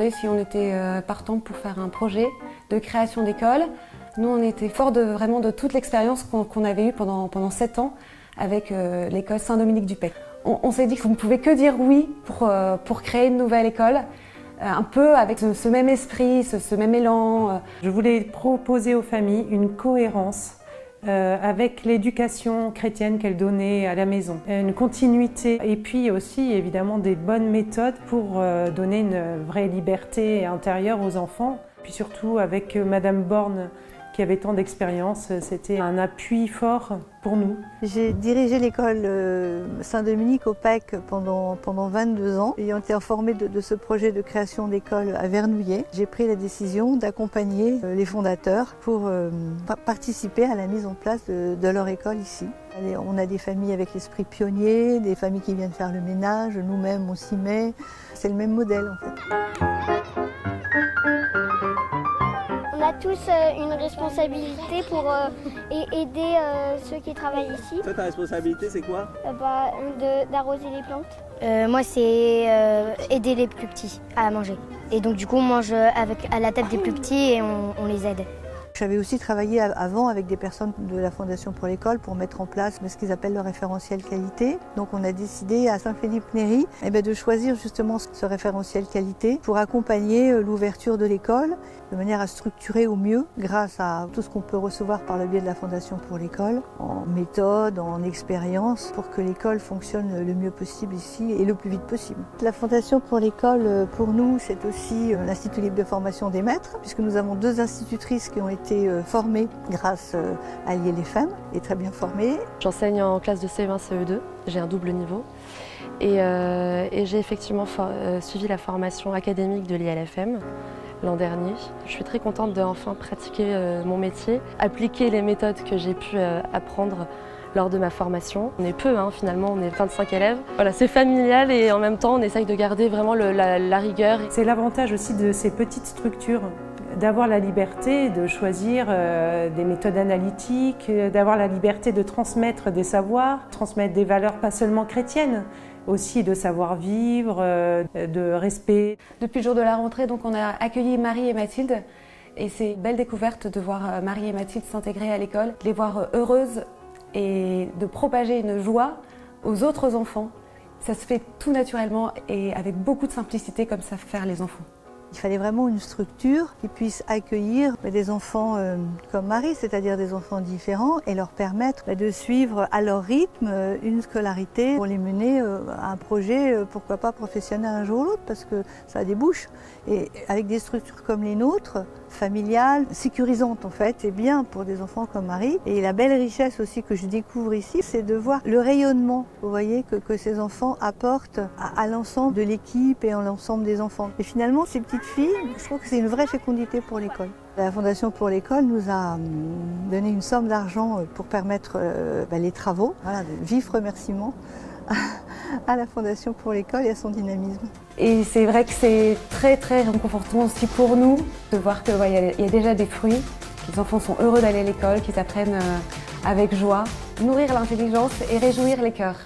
demandé si on était partant pour faire un projet de création d'école. Nous, on était forts vraiment de toute l'expérience qu'on avait eue pendant 7 ans avec l'école Saint-Dominique-du-Pec. On s'est dit qu'on ne pouvait que dire oui pour créer une nouvelle école, un peu avec ce même esprit, ce même élan. Je voulais proposer aux familles une cohérence avec l'éducation chrétienne qu'elle donnait à la maison, une continuité et puis aussi évidemment des bonnes méthodes pour donner une vraie liberté intérieure aux enfants. Puis surtout avec Madame Borne qui avait tant d'expérience, c'était un appui fort pour nous. J'ai dirigé l'école Saint-Dominique au PEC pendant 22 ans. Ayant été informée de ce projet de création d'école à Vernouillet, j'ai pris la décision d'accompagner les fondateurs pour participer à la mise en place de leur école ici. On a des familles avec l'esprit pionnier, des familles qui viennent faire le ménage, nous-mêmes on s'y met. C'est le même modèle en fait. On a tous une responsabilité pour aider ceux qui travaillent ici. Toi, ta responsabilité, c'est quoi? D'arroser les plantes. Moi, c'est aider les plus petits à manger. Et donc, du coup, on mange à la table des plus petits et on les aide. J'avais aussi travaillé avant avec des personnes de la Fondation pour l'école pour mettre en place ce qu'ils appellent le référentiel qualité. Donc on a décidé à Saint-Philippe-Néry de choisir justement ce référentiel qualité pour accompagner l'ouverture de l'école de manière à structurer au mieux grâce à tout ce qu'on peut recevoir par le biais de la Fondation pour l'école, en méthode, en expérience, pour que l'école fonctionne le mieux possible ici et le plus vite possible. La Fondation pour l'école, pour nous, c'est aussi l'Institut libre de formation des maîtres, puisque nous avons 2 institutrices qui ont été formées grâce à l'ILFM et très bien formées. J'enseigne en classe de CE1, CE2, j'ai un double niveau et j'ai effectivement suivi la formation académique de l'ILFM l'an dernier. Je suis très contente de enfin pratiquer mon métier, appliquer les méthodes que j'ai pu apprendre lors de ma formation. On est peu, finalement, on est 25 élèves. Voilà, c'est familial et en même temps on essaye de garder vraiment la rigueur. C'est l'avantage aussi de ces petites structures, d'avoir la liberté de choisir des méthodes analytiques, d'avoir la liberté de transmettre des savoirs, transmettre des valeurs pas seulement chrétiennes, aussi de savoir-vivre, de respect. Depuis le jour de la rentrée, donc, on a accueilli Marie et Mathilde et c'est une belle découverte de voir Marie et Mathilde s'intégrer à l'école, de les voir heureuses et de propager une joie aux autres enfants. Ça se fait tout naturellement et avec beaucoup de simplicité comme savent faire les enfants. Il fallait vraiment une structure qui puisse accueillir des enfants comme Marie, c'est-à-dire des enfants différents, et leur permettre de suivre à leur rythme une scolarité pour les mener à un projet, pourquoi pas professionnel un jour ou l'autre, parce que ça débouche. Et avec des structures comme les nôtres, familiales, sécurisantes en fait, et bien pour des enfants comme Marie. Et la belle richesse aussi que je découvre ici, c'est de voir le rayonnement, vous voyez, que ces enfants apportent à l'ensemble de l'équipe et à l'ensemble des enfants. Et finalement, ces petites filles, je trouve que c'est une vraie fécondité pour l'école. La Fondation pour l'école nous a donné une somme d'argent pour permettre les travaux. Voilà, de vifs remerciements à la Fondation pour l'école et à son dynamisme. Et c'est vrai que c'est très réconfortant aussi pour nous de voir qu'il y a déjà des fruits, que les enfants sont heureux d'aller à l'école, qu'ils apprennent avec joie, nourrir l'intelligence et réjouir les cœurs.